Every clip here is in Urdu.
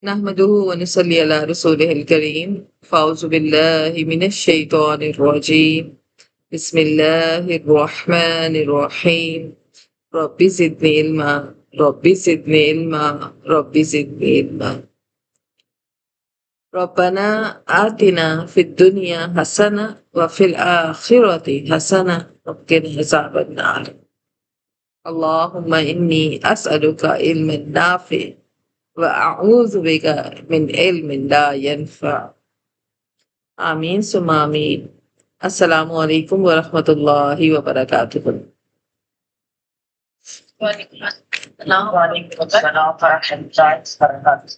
نحمده ونصلي على رسوله الكريم فأعوذ بالله من الشيطان الرجيم بسم الله الرحمن الرحيم رب زدني علما رب زدني علما رب زدني علما ربنا آتنا في الدنيا حسنة وفي الآخرة حسنة وقنا عذاب النار اللهم إني أسألك علما نافعا وأعوذ بك من علم لا ينفع آمین ثم آمین۔ السلام علیکم ورحمۃ اللہ وبرکاتہ۔ وعلیکم السلام ورحمۃ اللہ وبرکاتہ۔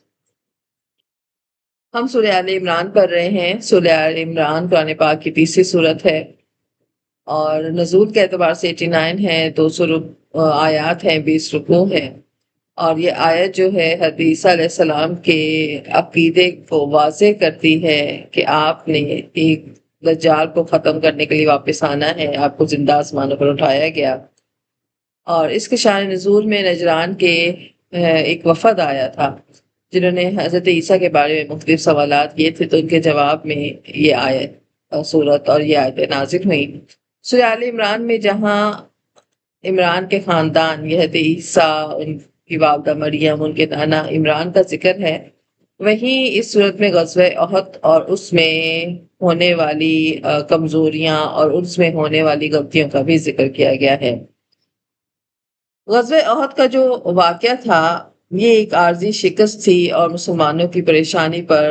ہم سورہ آل عمران پڑھ رہے ہیں۔ سورہ آل عمران قرآن پاک کی تیسری صورت ہے اور نزول کے اعتبار سے 89 ہے، 200 آیات ہیں، 20 رکوع ہیں، اور یہ آیت جو ہے حضرت عیسیٰ علیہ السلام کے عقیدے کو واضح کرتی ہے کہ آپ نے ایک دجال کو ختم کرنے کے لیے واپس آنا ہے، آپ کو زندہ آسمانوں پر اٹھایا گیا۔ اور اس کے شان نزول میں نجران کے ایک وفد آیا تھا جنہوں نے حضرت عیسیٰ کے بارے میں مختلف سوالات کیے تھے، تو ان کے جواب میں یہ آیت سورت اور یہ آیت نازل ہوئی۔ سورہ آل عمران میں جہاں عمران کے خاندان یہ حضرت عیسیٰ، ان کی والدہ مریم، ان کے نانا عمران کا ذکر ہے، وہیں اس صورت میں غزوہ احد اور اس میں ہونے والی کمزوریاں اور اس میں ہونے والی غلطیوں کا بھی ذکر کیا گیا ہے۔ غزوہ احد کا جو واقعہ تھا یہ ایک عارضی شکست تھی، اور مسلمانوں کی پریشانی پر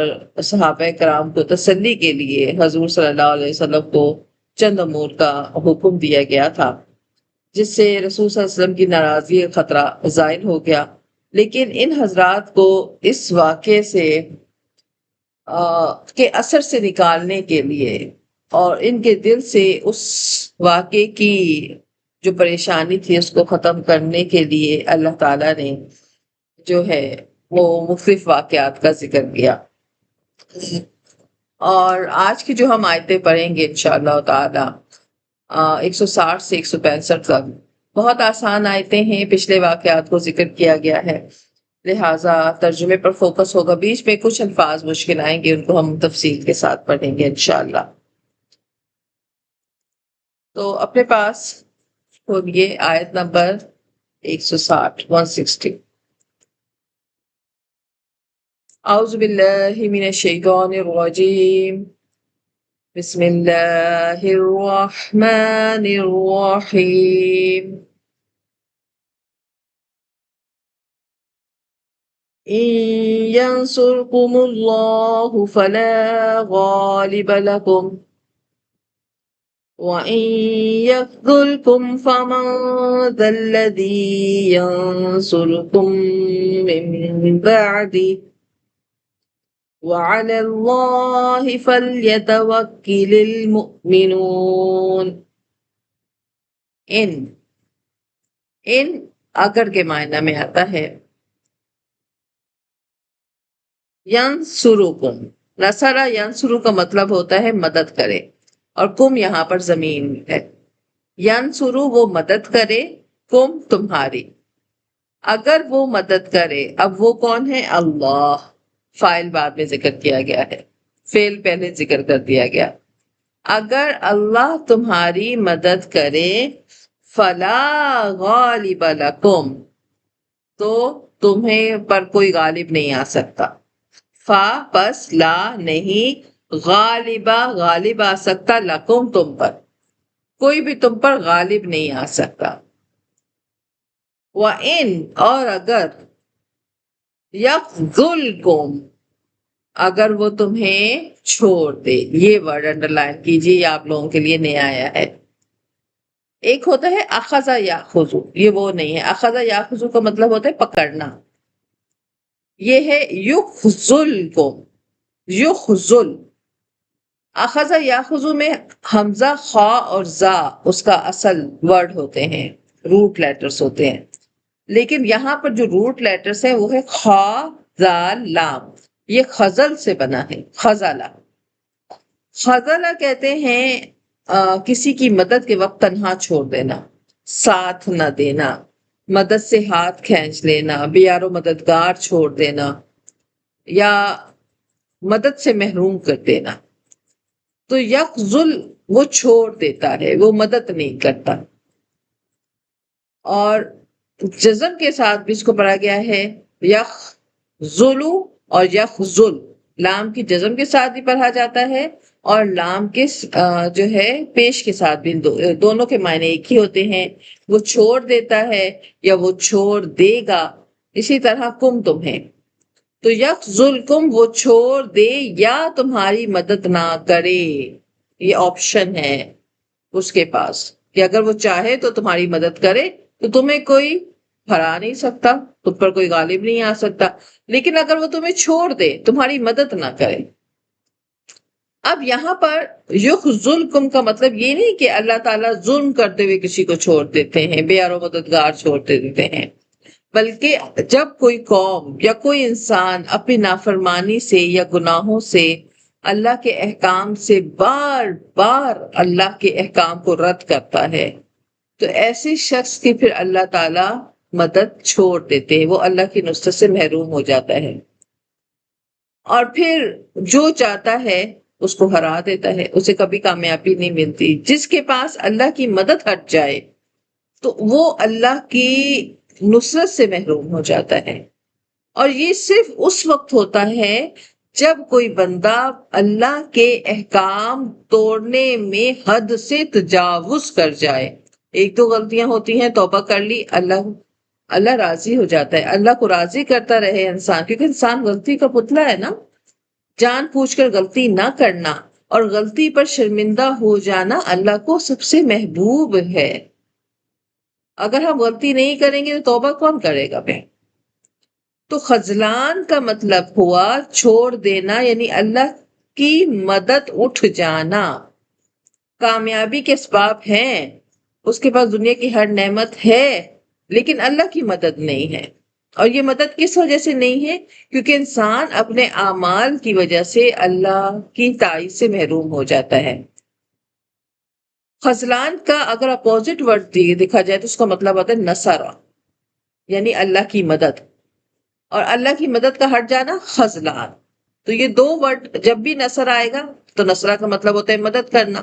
صحابہ کرام کو تسلی کے لیے حضور صلی اللہ علیہ وسلم کو چند امور کا حکم دیا گیا تھا، جس سے رسول صلی اللہ علیہ وسلم کی ناراضگی کا خطرہ زائل ہو گیا۔ لیکن ان حضرات کو اس واقعے سے کے اثر سے نکالنے کے لیے اور ان کے دل سے اس واقعے کی جو پریشانی تھی اس کو ختم کرنے کے لیے اللہ تعالیٰ نے جو ہے وہ مختلف واقعات کا ذکر کیا۔ اور آج کی جو ہم آیتیں پڑھیں گے انشاءاللہ تعالی 160 سے 165 تک، بہت آسان آیتیں ہیں، پچھلے واقعات کو ذکر کیا گیا ہے، لہٰذا ترجمے پر فوکس ہوگا۔ بیچ میں کچھ الفاظ مشکل آئیں گے، ان کو ہم تفصیل کے ساتھ پڑھیں گے انشاءاللہ۔ تو اپنے پاس کھولیے آیت نمبر 160 160۔ اعوذ باللہ من الشیطان الرجیم، بسم اللہ الرحمن الرحیم۔ إن ينصركم الله فلا غالب لكم وإن يخذلكم فمن ذا الذي ينصركم من بعده وعلى الله فليتوكل المؤمنون۔ ان اگر کے معنی میں آتا ہے۔ ینصرکم، نصرہ ینصرو کا مطلب ہوتا ہے مدد کرے، اور کم یہاں پر زمین ہے۔ ینصرو وہ مدد کرے، کم تمہاری، اگر وہ مدد کرے۔ اب وہ کون ہے؟ اللہ، فاعل بعد میں ذکر کیا گیا ہے، فعل پہلے ذکر کر دیا گیا۔ اگر اللہ تمہاری مدد کرے، فلا غالب لکم، تو تمہیں پر کوئی غالب نہیں آ سکتا۔ فا پس لا نہیں، غالبہ غالب آ سکتا، لکم تم پر، کوئی بھی تم پر غالب نہیں آ سکتا۔ وَإِن اور اگر، یخذلکم اگر وہ تمہیں چھوڑ دے، یہ ورڈ انڈرلائن کیجیے، یہ آپ لوگوں کے لیے نیا آیا ہے۔ ایک ہوتا ہے اخذ یاخذو، یہ وہ نہیں ہے۔ اخذ یاخذو کا مطلب ہوتا ہے پکڑنا، یہ ہے یخذلکم، یخذل۔ اخذ یاخذو میں حمزہ، خا اور زا اس کا اصل ورڈ ہوتے ہیں، روٹ لیٹرز ہوتے ہیں، لیکن یہاں پر جو روٹ لیٹرز ہیں وہ ہے خا، زال، لام، یہ خزل سے بنا ہے، خزلہ۔ خزلہ کہتے ہیں کسی کی مدد کے وقت تنہا چھوڑ دینا، ساتھ نہ دینا، مدد سے ہاتھ کھینچ لینا، بیار و مددگار چھوڑ دینا، یا مدد سے محروم کر دینا. تو یخذل وہ چھوڑ دیتا ہے، وہ مدد نہیں کرتا. اور جزم کے ساتھ بھی اس کو پڑھا گیا ہے یخذلو اور یخذل. لام کی جزم کے ساتھ بھی پڑھا جاتا ہے اور لام کے جو ہے پیش کے ساتھ بھی، دونوں کے معنی ایک ہی ہوتے ہیں. وہ چھوڑ دیتا ہے یا وہ چھوڑ دے گا. اسی طرح کم تم ہے تو یخذلکم وہ چھوڑ دے یا تمہاری مدد نہ کرے. یہ آپشن ہے اس کے پاس کہ اگر وہ چاہے تو تمہاری مدد کرے تو تمہیں کوئی ہرا نہیں سکتا، تم پر کوئی غالب نہیں آ سکتا. لیکن اگر وہ تمہیں چھوڑ دے، تمہاری مدد نہ کرے. اب یہاں پر یخذلکم کا مطلب یہ نہیں کہ اللہ تعالیٰ ظلم کرتے ہوئے کسی کو چھوڑ دیتے ہیں، بے یار و مددگار چھوڑ دیتے ہیں، بلکہ جب کوئی قوم یا کوئی انسان اپنی نافرمانی سے یا گناہوں سے اللہ کے احکام سے بار بار اللہ کے احکام کو رد کرتا ہے تو ایسے شخص کی پھر اللہ تعالیٰ مدد چھوڑ دیتے ہیں، وہ اللہ کی نصرت سے محروم ہو جاتا ہے اور پھر جو چاہتا ہے اس کو ہرا دیتا ہے، اسے کبھی کامیابی نہیں ملتی. جس کے پاس اللہ کی مدد ہٹ جائے تو وہ اللہ کی نصرت سے محروم ہو جاتا ہے. اور یہ صرف اس وقت ہوتا ہے جب کوئی بندہ اللہ کے احکام توڑنے میں حد سے تجاوز کر جائے. ایک دو غلطیاں ہوتی ہیں، توبہ کر لی، اللہ راضی ہو جاتا ہے. اللہ کو راضی کرتا رہے انسان، کیونکہ انسان غلطی کا پتلا ہے نا. جان پوچھ کر غلطی نہ کرنا اور غلطی پر شرمندہ ہو جانا اللہ کو سب سے محبوب ہے. اگر ہم غلطی نہیں کریں گے تو توبہ کون کرے گا پھر؟ تو خذلان کا مطلب ہوا چھوڑ دینا، یعنی اللہ کی مدد اٹھ جانا. کامیابی کے اسباب ہیں، اس کے پاس دنیا کی ہر نعمت ہے، لیکن اللہ کی مدد نہیں ہے. اور یہ مدد کس وجہ سے نہیں ہے؟ کیونکہ انسان اپنے اعمال کی وجہ سے اللہ کی تائید سے محروم ہو جاتا ہے. خذلان کا اگر اپوزٹ ورڈ دیکھا جائے تو اس کا مطلب ہوتا ہے نصرہ، یعنی اللہ کی مدد. اور اللہ کی مدد کا ہٹ جانا خذلان. تو یہ دو ورڈ جب بھی نصر آئے گا تو نصرہ کا مطلب ہوتا ہے مدد کرنا،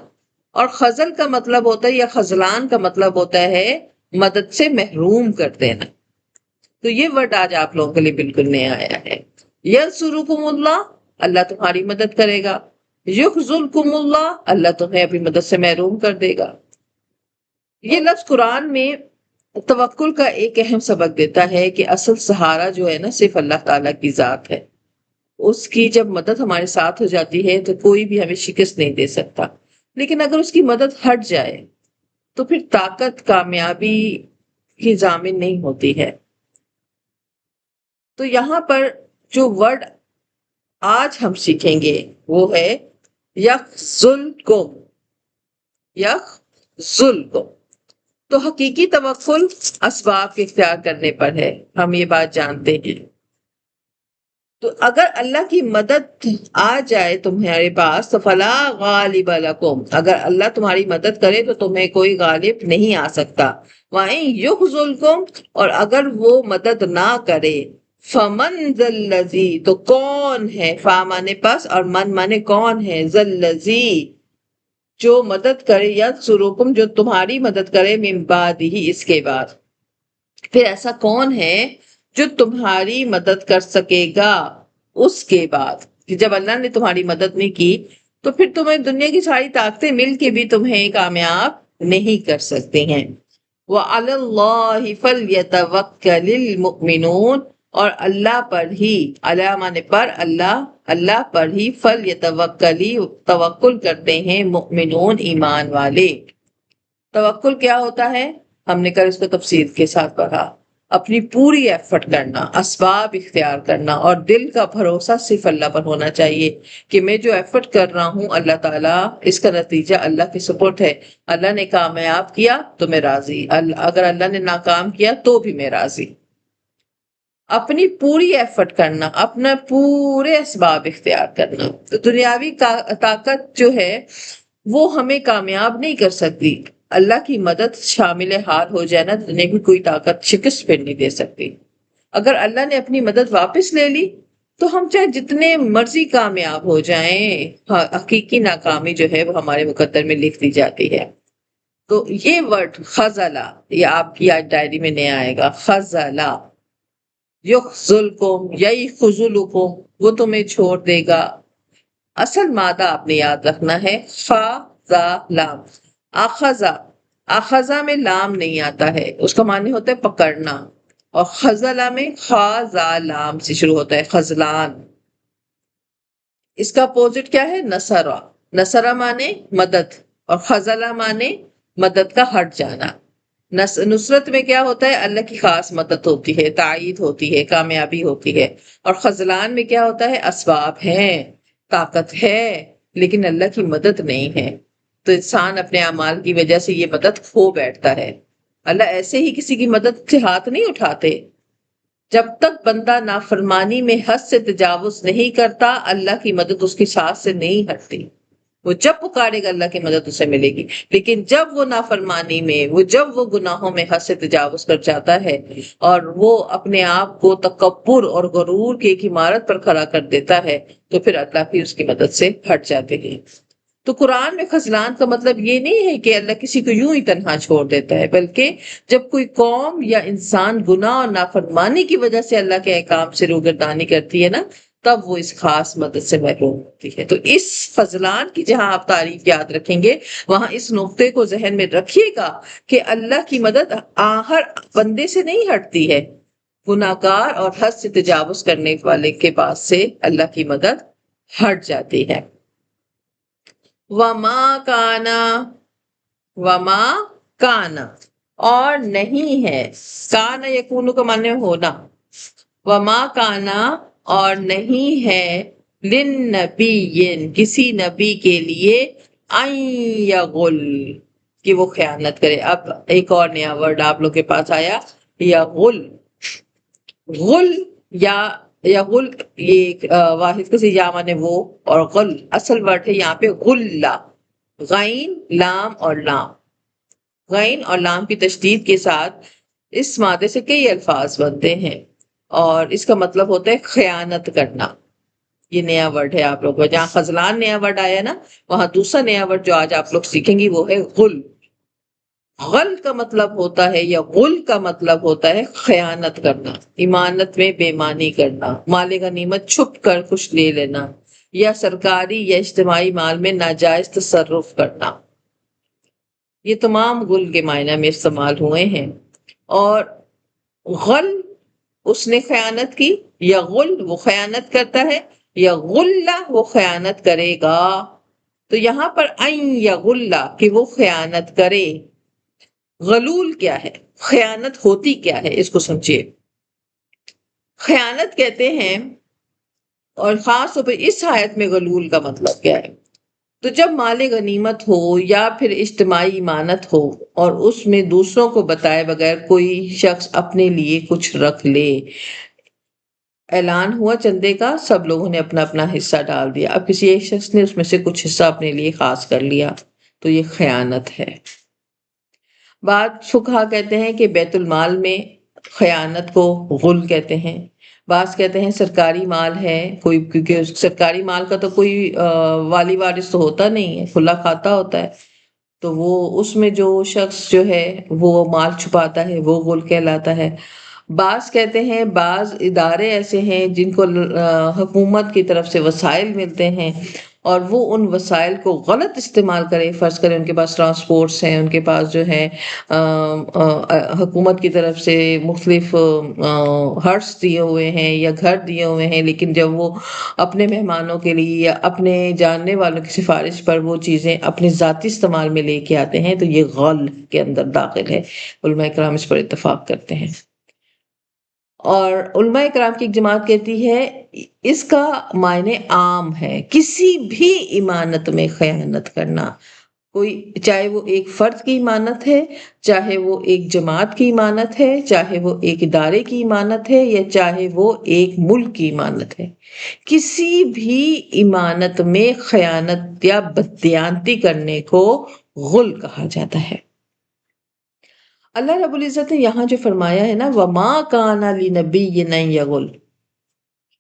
اور خذل کا مطلب ہوتا ہے یا خذلان کا مطلب ہوتا ہے مدد سے محروم کر دینا. تو یہ ورڈ آج آپ لوگوں کے لیے بالکل نیا آیا ہے. ینصرکم اللہ، اللہ تمہاری مدد کرے گا. یخذلکم اللہ، اللہ تمہیں اپنی مدد سے محروم کر دے گا. یہ لفظ قرآن میں توکل کا ایک اہم سبق دیتا ہے کہ اصل سہارا جو ہے نا صرف اللہ تعالیٰ کی ذات ہے. اس کی جب مدد ہمارے ساتھ ہو جاتی ہے تو کوئی بھی ہمیں شکست نہیں دے سکتا. لیکن اگر اس کی مدد ہٹ جائے تو پھر طاقت کامیابی کی ضامن نہیں ہوتی ہے. تو یہاں پر جو ورڈ آج ہم سیکھیں گے وہ ہے یخذلکم. یخذلکم. تو حقیقی توکل اسباب کے اختیار کرنے پر ہے، ہم یہ بات جانتے ہیں. تو اگر اللہ کی مدد آ جائے تمہارے پاس تو فلا غالب لکم، اگر اللہ تمہاری مدد کرے تو تمہیں کوئی غالب نہیں آ سکتا. وَإِن يُخْذُلْكُمْ، اور اگر وہ مدد نہ کرے، فَمَنْ ذَا الَّذِي، تو کون ہے، فا مانے پاس اور من مانے کون ہے، ذَا الَّذِي جو مدد کرے، ینصرکم جو تمہاری مدد کرے، من بعدہ اس کے بعد. پھر ایسا کون ہے جو تمہاری مدد کر سکے گا اس کے بعد؟ کہ جب اللہ نے تمہاری مدد نہیں کی تو پھر تمہیں دنیا کی ساری طاقتیں مل کے بھی تمہیں کامیاب نہیں کر سکتے ہیں. وَعَلَى اللَّهِ فَلْيَتَوَكَّلِ الْمُؤْمِنُونَ، اور اللہ پر ہی، اللہ مانے پر اللہ پر ہی فَلْيَتَوَكَّلِ توکل کرتے ہیں مؤمنون ایمان والے. توکل کیا ہوتا ہے؟ ہم نے کل اس کو تفصیل کے ساتھ پڑھا. اپنی پوری ایفرٹ کرنا، اسباب اختیار کرنا، اور دل کا بھروسہ صرف اللہ پر ہونا چاہیے کہ میں جو ایفرٹ کر رہا ہوں اللہ تعالیٰ اس کا نتیجہ اللہ کی سپورٹ ہے. اللہ نے کامیاب کیا تو میں راضی، اگر اللہ نے ناکام کیا تو بھی میں راضی. اپنی پوری ایفرٹ کرنا، اپنا پورے اسباب اختیار کرنا. تو دنیاوی طاقت جو ہے وہ ہمیں کامیاب نہیں کر سکتی. اللہ کی مدد شامل حال ہو جائے نا، دنیا کی کوئی طاقت شکست پھر نہیں دے سکتی. اگر اللہ نے اپنی مدد واپس لے لی تو ہم چاہے جتنے مرضی کامیاب ہو جائیں، حقیقی ناکامی جو ہے وہ ہمارے مقدر میں لکھ دی جاتی ہے۔ تو یہ ورڈ خزلہ، یہ آپ کی آج ڈائری میں نیا آئے گا، خزلہ، یخذلکم یخذلکم، وہ تمہیں چھوڑ دے گا۔ اصل مادہ آپ نے یاد رکھنا ہے خا زا لام۔ اخذا، اخذا میں لام نہیں آتا ہے، اس کا معنی ہوتا ہے پکڑنا، اور خزلہ میں خا زا لام سے شروع ہوتا ہے، خزلان۔ اس کا اپوزٹ کیا ہے؟ نصرہ، نصرہ مانے مدد، اور خزلہ مانے مدد کا ہٹ جانا۔ نصرت میں کیا ہوتا ہے؟ اللہ کی خاص مدد ہوتی ہے، تائید ہوتی ہے، کامیابی ہوتی ہے۔ اور خذلان میں کیا ہوتا ہے؟ اسباب ہیں، طاقت ہے، لیکن اللہ کی مدد نہیں ہے، تو انسان اپنے اعمال کی وجہ سے یہ مدد کھو بیٹھتا ہے۔ اللہ ایسے ہی کسی کی مدد سے ہاتھ نہیں اٹھاتے۔ جب تک بندہ نافرمانی میں حد سے تجاوز نہیں کرتا، اللہ کی مدد اس کی ساتھ سے نہیں ہٹتی۔ وہ جب پکارے گا اللہ کی مدد اسے ملے گی، لیکن جب وہ نافرمانی میں، جب وہ گناہوں میں حد سے تجاوز کر جاتا ہے اور وہ اپنے آپ کو تکبر اور غرور کی ایک عمارت پر کھڑا کر دیتا ہے، تو پھر اللہ بھی اس کی مدد سے ہٹ جاتے ہیں۔ تو قرآن میں خذلان کا مطلب یہ نہیں ہے کہ اللہ کسی کو یوں ہی تنہا چھوڑ دیتا ہے، بلکہ جب کوئی قوم یا انسان گناہ اور نافرمانی کی وجہ سے اللہ کے احکام سے روگردانی کرتی ہے نا، تب وہ اس خاص مدد سے محروم ہوتی ہے۔ تو اس فضلان کی جہاں آپ تعریف یاد رکھیں گے، وہاں اس نقطے کو ذہن میں رکھیے گا کہ اللہ کی مدد ہر بندے سے نہیں ہٹتی ہے، گناہگار اور حد سے تجاوز کرنے والے کے پاس سے اللہ کی مدد ہٹ جاتی ہے۔ وما کانا، وما کانا، اور نہیں ہے، کانا یکونو کا معنی ہونا، وما کانا، اور نہیں ہے، للنبی، کسی نبی کے لیے، ان یغل، کہ وہ خیانت کرے۔ اب ایک اور نیا ورڈ آپ لوگ کے پاس آیا، یغل۔ غل یا غل، یہ واحد کسی یا مانے وہ، اور غل اصل ورڈ ہے یہاں پہ غلہ، غین لام اور لام، غین اور لام کی تشدید کے ساتھ اس مادے سے کئی الفاظ بنتے ہیں، اور اس کا مطلب ہوتا ہے خیانت کرنا۔ یہ نیا ورڈ ہے آپ لوگ کو، جہاں خذلان نیا ورڈ آیا نا، وہاں دوسرا نیا ورڈ جو آج آپ لوگ سیکھیں گی وہ ہے غل۔ غل کا مطلب ہوتا ہے، یا غل کا مطلب ہوتا ہے خیانت کرنا، امانت میں بے ایمانی کرنا، مال غنیمت چھپ کر کچھ لے لینا، یا سرکاری یا اجتماعی مال میں ناجائز تصرف کرنا۔ یہ تمام غل کے معنی میں استعمال ہوئے ہیں۔ اور غل اس نے خیانت کی، یا غل وہ خیانت کرتا ہے، یا غلہ وہ خیانت کرے گا۔ تو یہاں پر این یا غلہ کہ وہ خیانت کرے۔ غلول کیا ہے؟ خیانت ہوتی کیا ہے؟ اس کو سمجھیے۔ خیانت کہتے ہیں، اور خاص طور پہ اس آیت میں غلول کا مطلب کیا ہے؟ تو جب مال غنیمت ہو یا پھر اجتماعی امانت ہو، اور اس میں دوسروں کو بتائے بغیر کوئی شخص اپنے لیے کچھ رکھ لے، اعلان ہوا چندے کا، سب لوگوں نے اپنا اپنا حصہ ڈال دیا، اب کسی ایک شخص نے اس میں سے کچھ حصہ اپنے لیے خاص کر لیا، تو یہ خیانت ہے۔ بعض فقہا کہتے ہیں کہ بیت المال میں خیانت کو غل کہتے ہیں، بعض کہتے ہیں سرکاری مال ہے کوئی، کیونکہ سرکاری مال کا تو کوئی والی وارث تو ہوتا نہیں ہے، کھلا کھاتا ہوتا ہے، تو وہ اس میں جو شخص جو ہے وہ مال چھپاتا ہے وہ غل کہلاتا ہے۔ بعض کہتے ہیں بعض ادارے ایسے ہیں جن کو حکومت کی طرف سے وسائل ملتے ہیں، اور وہ ان وسائل کو غلط استعمال کرے، فرض کریں ان کے پاس ٹرانسپورٹس ہیں، ان کے پاس جو ہے حکومت کی طرف سے مختلف ہٹس دیے ہوئے ہیں یا گھر دیے ہوئے ہیں، لیکن جب وہ اپنے مہمانوں کے لیے یا اپنے جاننے والوں کی سفارش پر وہ چیزیں اپنے ذاتی استعمال میں لے کے آتے ہیں، تو یہ غل کے اندر داخل ہے۔ علماء کرام اس پر اتفاق کرتے ہیں، اور علماء کرام کی ایک جماعت کہتی ہے اس کا معنی عام ہے، کسی بھی امانت میں خیانت کرنا، کوئی چاہے وہ ایک فرد کی امانت ہے، چاہے وہ ایک جماعت کی امانت ہے، چاہے وہ ایک ادارے کی امانت ہے، یا چاہے وہ ایک ملک کی امانت ہے، کسی بھی امانت میں خیانت یا بددیانتی کرنے کو غل کہا جاتا ہے۔ اللہ رب العزت نے یہاں جو فرمایا ہے نا، وَمَا كَانَ لِنَبِيٍّ أَن يَغُلَّ،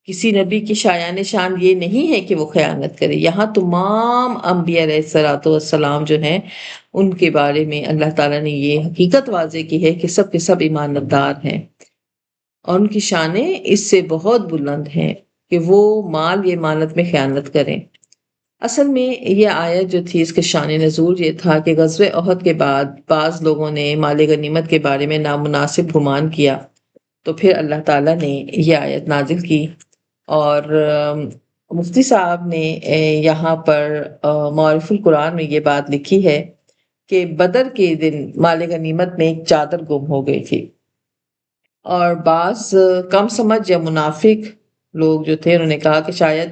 کسی نبی کی شایان شان یہ نہیں ہے کہ وہ خیانت کرے. یہاں تمام انبیاء علیہ الصلوۃ والسلام جو ہیں ان کے بارے میں اللہ تعالیٰ نے یہ حقیقت واضح کی ہے کہ سب کے سب ایماندار ہیں اور ان کی شانیں اس سے بہت بلند ہیں کہ وہ مال یا امانت میں خیانت کریں. اصل میں یہ آیت جو تھی اس کے شان نزول یہ تھا کہ غزوہ احد کے بعد بعض لوگوں نے مال غنیمت کے بارے میں نامناسب گمان کیا تو پھر اللہ تعالیٰ نے یہ آیت نازل کی. اور مفتی صاحب نے یہاں پر معارف القرآن میں یہ بات لکھی ہے کہ بدر کے دن مال غنیمت میں ایک چادر گم ہو گئی تھی اور بعض کم سمجھ یا منافق لوگ جو تھے انہوں نے کہا کہ شاید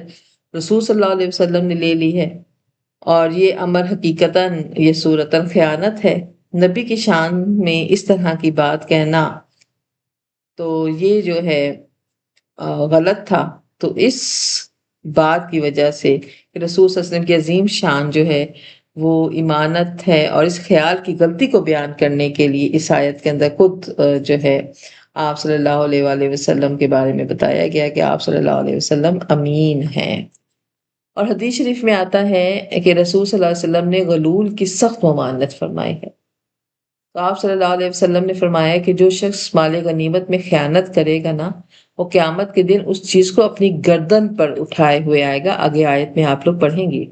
رسول صلی اللہ علیہ وسلم نے لے لی ہے اور یہ امر حقیقتاً یہ صورتاً خیانت ہے. نبی کی شان میں اس طرح کی بات کہنا تو یہ جو ہے غلط تھا. تو اس بات کی وجہ سے کہ رسول صلی اللہ علیہ وسلم کی عظیم شان جو ہے وہ ایمانت ہے اور اس خیال کی غلطی کو بیان کرنے کے لیے اس آیت کے اندر خود جو ہے آپ صلی اللہ علیہ وآلہ وسلم کے بارے میں بتایا گیا کہ آپ صلی اللہ علیہ وسلم امین ہیں. اور حدیث شریف میں آتا ہے کہ رسول صلی اللہ علیہ وسلم نے غلول کی سخت ممانعت فرمائی ہے. تو آپ صلی اللہ علیہ وسلم نے فرمایا کہ جو شخص مال غنیمت میں خیانت کرے گا نا وہ قیامت کے دن اس چیز کو اپنی گردن پر اٹھائے ہوئے آئے گا. آگے آیت میں آپ لوگ پڑھیں گے.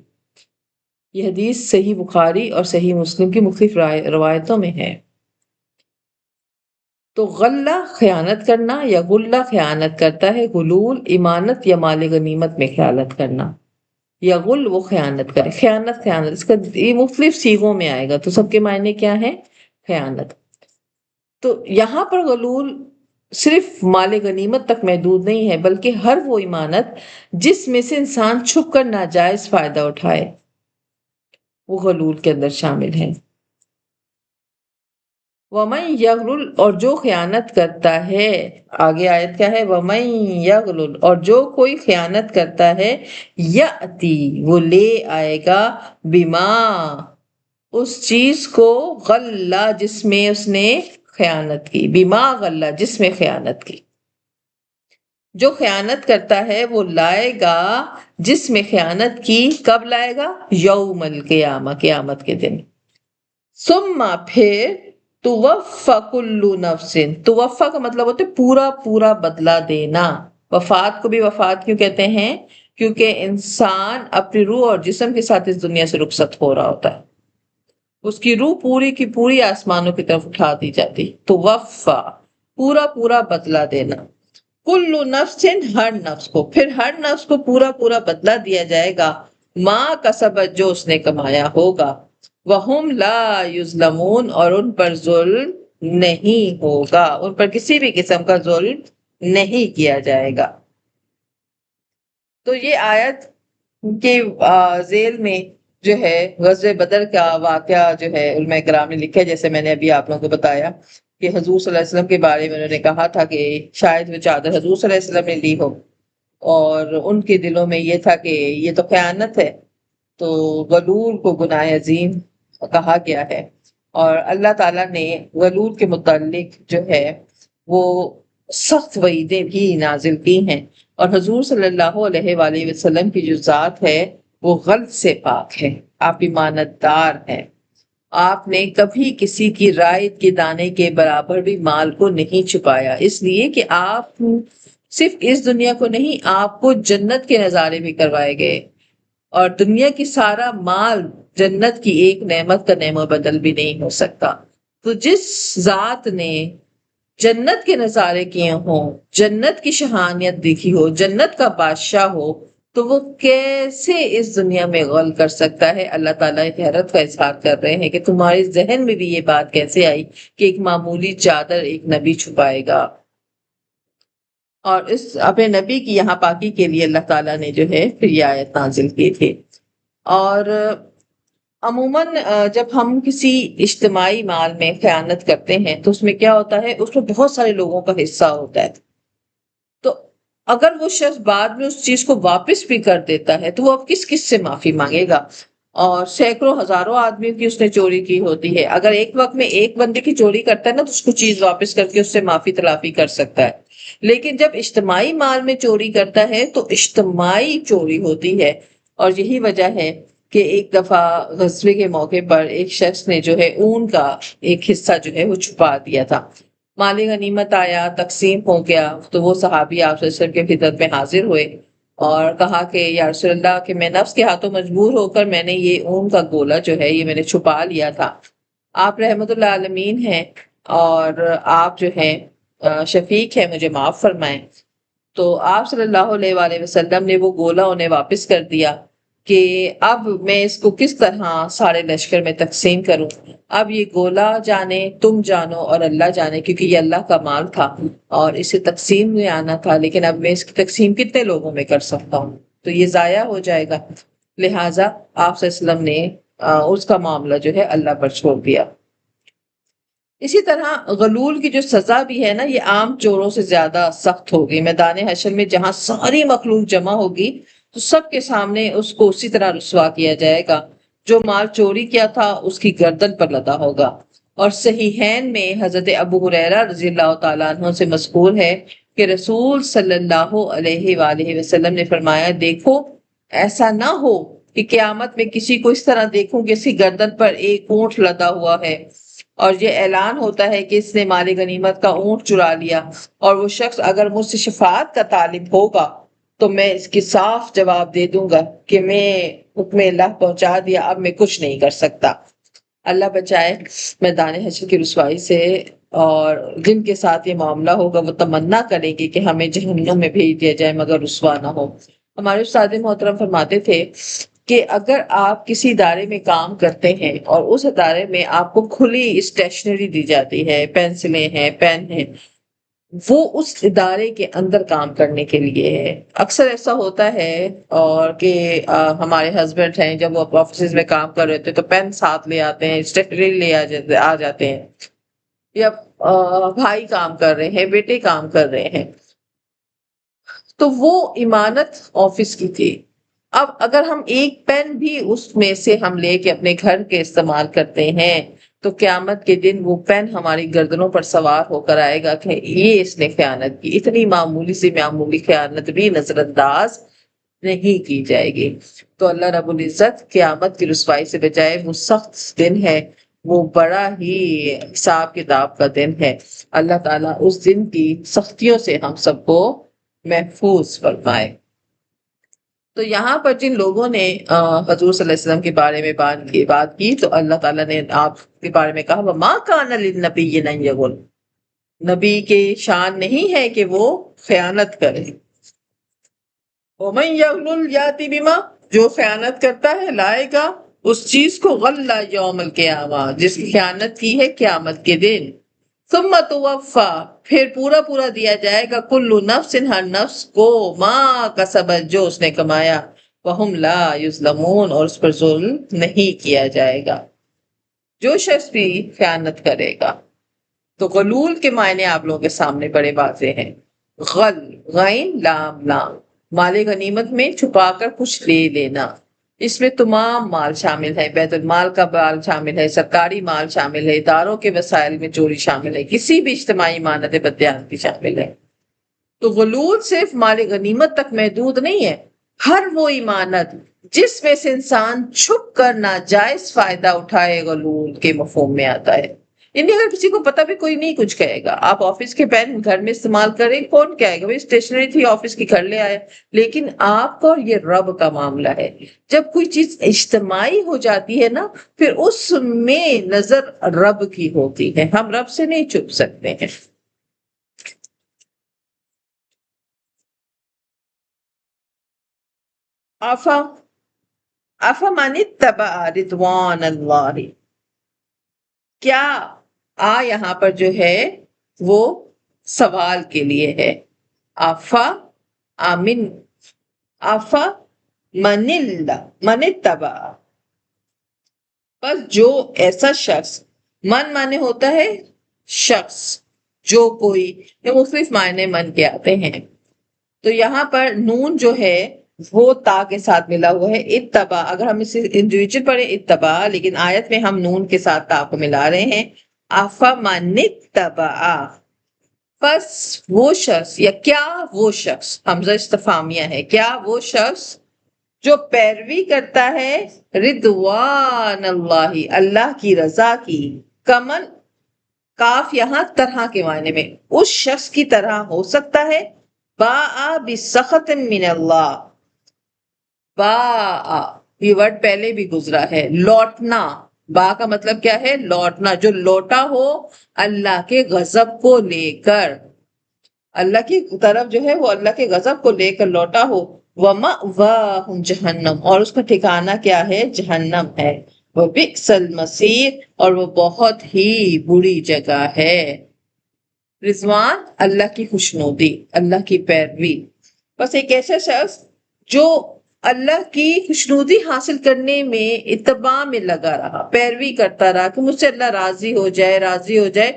یہ حدیث صحیح بخاری اور صحیح مسلم کی مختلف روایتوں میں ہے. تو غلہ خیانت کرنا یا غلہ خیانت کرتا ہے. غلول امانت یا مال غنیمت میں خیانت کرنا یا غل وہ خیانت کرے. خیانت اس کا یہ مختلف صیغوں میں آئے گا تو سب کے معنی کیا ہے؟ خیانت. تو یہاں پر غلول صرف مال غنیمت تک محدود نہیں ہے بلکہ ہر وہ امانت جس میں سے انسان چھپ کر ناجائز فائدہ اٹھائے وہ غلول کے اندر شامل ہے. وَمَن يَغْلُلْ اور جو خیانت کرتا ہے. آگے آیت کیا ہے؟ وَمَن يَغْلُلْ اور جو کوئی خیانت کرتا ہے یأتی وہ لے آئے گا بما اس چیز کو غلہ جس میں اس نے خیانت کی. بما غلہ جس میں خیانت کی. جو خیانت کرتا ہے وہ لائے گا جس میں خیانت کی. کب لائے گا؟ یوم القیامہ قیامت کے دن. ثم پھر توفی کل نفس. توفی کا مطلب ہوتا ہے پورا پورا بدلہ دینا. وفات کو بھی وفات کیوں کہتے ہیں؟ کیونکہ انسان اپنی روح اور جسم کے ساتھ اس دنیا سے رخصت ہو رہا ہوتا ہے. اس کی روح پوری کی پوری آسمانوں کی طرف اٹھا دی جاتی. توفی پورا پورا بدلہ دینا. کل نفس ہر نفس کو. پھر ہر نفس کو پورا پورا بدلہ دیا جائے گا ما کسبت جو اس نے کمایا ہوگا. وَهُمْ لَا يُظْلَمُونَ اور ان پر ظلم نہیں ہوگا. ان پر کسی بھی قسم کا ظلم نہیں کیا جائے گا. تو یہ آیت کے ذیل میں جو ہے غزوہ بدر کا واقعہ جو ہے علماء کرام نے لکھا ہے. جیسے میں نے ابھی آپ لوگوں کو بتایا کہ حضور صلی اللہ علیہ وسلم کے بارے میں انہوں نے کہا تھا کہ شاید وہ چادر حضور صلی اللہ علیہ وسلم نے لی ہو اور ان کے دلوں میں یہ تھا کہ یہ تو خیانت ہے. تو غلول کو گناہ عظیم کہا گیا ہے اور اللہ تعالیٰ نے غلول کے متعلق جو ہے وہ سخت وعیدیں بھی نازل کی ہیں. اور حضور صلی اللہ علیہ وآلہ وسلم کی جو ذات ہے وہ غلط سے پاک ہے. آپ ایمانت دار ہیں. آپ نے کبھی کسی کی رائت کے دانے کے برابر بھی مال کو نہیں چھپایا. اس لیے کہ آپ صرف اس دنیا کو نہیں آپ کو جنت کے نظارے بھی کروائے گئے اور دنیا کی سارا مال جنت کی ایک نعمت کا نعمت بدل بھی نہیں ہو سکتا. تو جس ذات نے جنت کے نظارے کیے ہوں، جنت کی شہانیت دیکھی ہو، جنت کا بادشاہ ہو، تو وہ کیسے اس دنیا میں غل کر سکتا ہے؟ اللہ تعالیٰ حیرت کا اظہار کر رہے ہیں کہ تمہارے ذہن میں بھی یہ بات کیسے آئی کہ ایک معمولی چادر ایک نبی چھپائے گا. اور اس اپنے نبی کی یہاں پاکی کے لیے اللہ تعالیٰ نے جو ہے پھر یہ آیت نازل کی تھی. اور عموماً جب ہم کسی اجتماعی مال میں خیانت کرتے ہیں تو اس میں کیا ہوتا ہے؟ اس میں بہت سارے لوگوں کا حصہ ہوتا ہے. تو اگر وہ شخص بعد میں اس چیز کو واپس بھی کر دیتا ہے تو وہ اب کس کس سے معافی مانگے گا؟ اور سینکڑوں ہزاروں آدمیوں کی اس نے چوری کی ہوتی ہے. اگر ایک وقت میں ایک بندے کی چوری کرتا ہے نا تو اس کو چیز واپس کر کے اس سے معافی تلافی کر سکتا ہے. لیکن جب اجتماعی مال میں چوری کرتا ہے تو اجتماعی چوری ہوتی ہے. اور یہی وجہ ہے کہ ایک دفعہ غزوے کے موقع پر ایک شخص نے جو ہے اون کا ایک حصہ جو ہے وہ چھپا دیا تھا. مال غنیمت آیا، تقسیم ہو گیا، تو وہ صحابی آپ صلی اللہ علیہ وسلم کی خدمت میں حاضر ہوئے اور کہا کہ یا رسول اللہ کہ میں نفس کے ہاتھوں مجبور ہو کر میں نے یہ اون کا گولا جو ہے یہ میں نے چھپا لیا تھا. آپ رحمت اللہ عالمین ہیں اور آپ جو ہیں شفیق ہے، مجھے معاف فرمائیں. تو آپ صلی اللہ علیہ وآلہ وسلم نے وہ گولا انہیں واپس کر دیا کہ اب میں اس کو کس طرح سارے لشکر میں تقسیم کروں. اب یہ گولا جانے، تم جانو اور اللہ جانے، کیونکہ یہ اللہ کا مال تھا اور اسے تقسیم میں آنا تھا. لیکن اب میں اس کی تقسیم کتنے لوگوں میں کر سکتا ہوں، تو یہ ضائع ہو جائے گا. لہٰذا آپ صلی اللہ علیہ وسلم نے اس کا معاملہ جو ہے اللہ پر چھوڑ دیا. اسی طرح غلول کی جو سزا بھی ہے نا یہ عام چوروں سے زیادہ سخت ہوگی. میدان حشر میں جہاں ساری مخلوق جمع ہوگی تو سب کے سامنے اس کو اسی طرح رسوا کیا جائے گا. جو مال چوری کیا تھا اس کی گردن پر لدا ہوگا. اور صحیحین میں حضرت ابو ہریرہ رضی اللہ تعالیٰ عنہ سے مذکور ہے کہ رسول صلی اللہ علیہ وآلہ وسلم نے فرمایا، دیکھو ایسا نہ ہو کہ قیامت میں کسی کو اس طرح دیکھوں کہ اس کی گردن پر ایک اونٹ لدا ہوا ہے اور یہ اعلان ہوتا ہے کہ اس نے مال غنیمت کا اونٹ چرا لیا، اور وہ شخص اگر مجھ سے شفاعت کا طالب ہوگا تو میں اس کی صاف جواب دے دوں گا کہ میں حکم اللہ پہنچا دیا، اب میں کچھ نہیں کر سکتا. اللہ بچائے میدان حشر کی رسوائی سے. اور جن کے ساتھ یہ معاملہ ہوگا وہ تمنا کریں گے کہ ہمیں جہنم میں بھیج دیا جائے مگر رسوا نہ ہو. ہمارے استاد محترم فرماتے تھے کہ اگر آپ کسی ادارے میں کام کرتے ہیں اور اس ادارے میں آپ کو کھلی اسٹیشنری دی جاتی ہے، پینسلیں ہیں، پین ہیں، وہ اس ادارے کے اندر کام کرنے کے لیے ہے. اکثر ایسا ہوتا ہے اور کہ ہمارے ہسبینڈ ہیں جب وہ آفیسز میں کام کر رہے تھے تو پین ساتھ لے آتے ہیں، اسٹیشنری لے آ جاتے ہیں، یا بھائی کام کر رہے ہیں، بیٹے کام کر رہے ہیں، تو وہ امانت آفس کی تھی. اب اگر ہم ایک پین بھی اس میں سے ہم لے کے اپنے گھر کے استعمال کرتے ہیں تو قیامت کے دن وہ پین ہماری گردنوں پر سوار ہو کر آئے گا کہ یہ اس نے خیانت کی. اتنی معمولی سے معمولی خیانت بھی نظر انداز نہیں کی جائے گی. تو اللہ رب العزت قیامت کی رسوائی سے بچائے. وہ سخت دن ہے، وہ بڑا ہی حساب کتاب کا دن ہے. اللہ تعالیٰ اس دن کی سختیوں سے ہم سب کو محفوظ فرمائے. تو یہاں پر جن لوگوں نے حضور صلی اللہ علیہ وسلم کے بارے میں بات کی تو اللہ تعالیٰ نے آپ کے بارے میں کہا وَمَا كَانَ لِلنَّبِيِّ أَن يَغُلَّ، نبی کے شان نہیں ہے کہ وہ خیانت کرے. وَمَن يَغْلُلْ يَأْتِ بِمَا، جو خیانت کرتا ہے لائے گا اس چیز کو غلّ یوم القیامہ، جس کی خیانت کی ہے قیامت کے دن. ثم توفا، پھر پورا پورا دیا جائے گا کل نفس، ہر نفس کو ما کسبت، جو اس نے کمایا. وہم لا یظلمون، اور اس پر ظلم نہیں کیا جائے گا. جو شخص بھی خیانت کرے گا تو غلول کے معنی آپ لوگوں کے سامنے بڑے واضح ہیں. غل، غین لام لام، مال غنیمت میں چھپا کر کچھ لے لینا. اس میں تمام مال شامل ہے، بیت المال کا مال شامل ہے، سرکاری مال شامل ہے، اداروں کے وسائل میں چوری شامل ہے، کسی بھی اجتماعی امانت بدیانتی شامل ہے. تو غلول صرف مال غنیمت تک محدود نہیں ہے، ہر وہ امانت جس میں سے انسان چھپ کر ناجائز فائدہ اٹھائے غلول کے مفہوم میں آتا ہے. یعنی اگر کسی کو پتہ بھی کوئی نہیں کچھ کہے گا، آپ آفس کے پین گھر میں استعمال کریں، کون کہے گا بھائی اسٹیشنری تھی آفس کی گھر لے آئے. لیکن آپ کا اور یہ رب کا معاملہ ہے. جب کوئی چیز اجتماعی ہو جاتی ہے نا پھر اس میں نظر رب کی ہوتی ہے، ہم رب سے نہیں چھپ سکتے ہیں. افمن اتبع رضوان اللہ، کیا یہاں پر جو ہے وہ سوال کے لیے ہے. آمن من اتبع، بس جو ایسا شخص، من مانے ہوتا ہے شخص، جو کوئی، یہ مختلف معنی من کے آتے ہیں. تو یہاں پر نون جو ہے وہ تا کے ساتھ ملا ہوا ہے اتبع، اگر ہم اسے انڈیویجول پڑھیں اتبع، لیکن آیت میں ہم نون کے ساتھ تا کو ملا رہے ہیں. افمن اتبع، پس وہ شخص یا کیا وہ شخص، حمزہ استفہامیہ ہے، کیا وہ شخص جو پیروی کرتا ہے رضوان اللہ، اللہ کی رضا کی، کمن، کاف یہاں طرح کے معنی میں، اس شخص کی طرح ہو سکتا ہے باء بسخط من اللہ. باء یہ ورڈ پہلے بھی گزرا ہے، لوٹنا. با کا مطلب کیا ہے؟ لوٹنا، جو لوٹا ہو اللہ کے غضب کو لے کر، اللہ کی طرف جو ہے وہ اللہ کے غضب کو لے کر لوٹا ہو. وَمَأْوَاهُمْ جہنم، اور اس کا ٹھکانہ کیا ہے؟ جہنم ہے. وَبِئْسَ الْمَصِيرُ، اور وہ بہت ہی بری جگہ ہے. رضوان اللہ کی خوشنودی، اللہ کی پیروی. بس ایک ایسا شخص جو اللہ کی خوشنودی حاصل کرنے میں اتباع میں لگا رہا، پیروی کرتا رہا کہ مجھ سے اللہ راضی ہو جائے، راضی ہو جائے،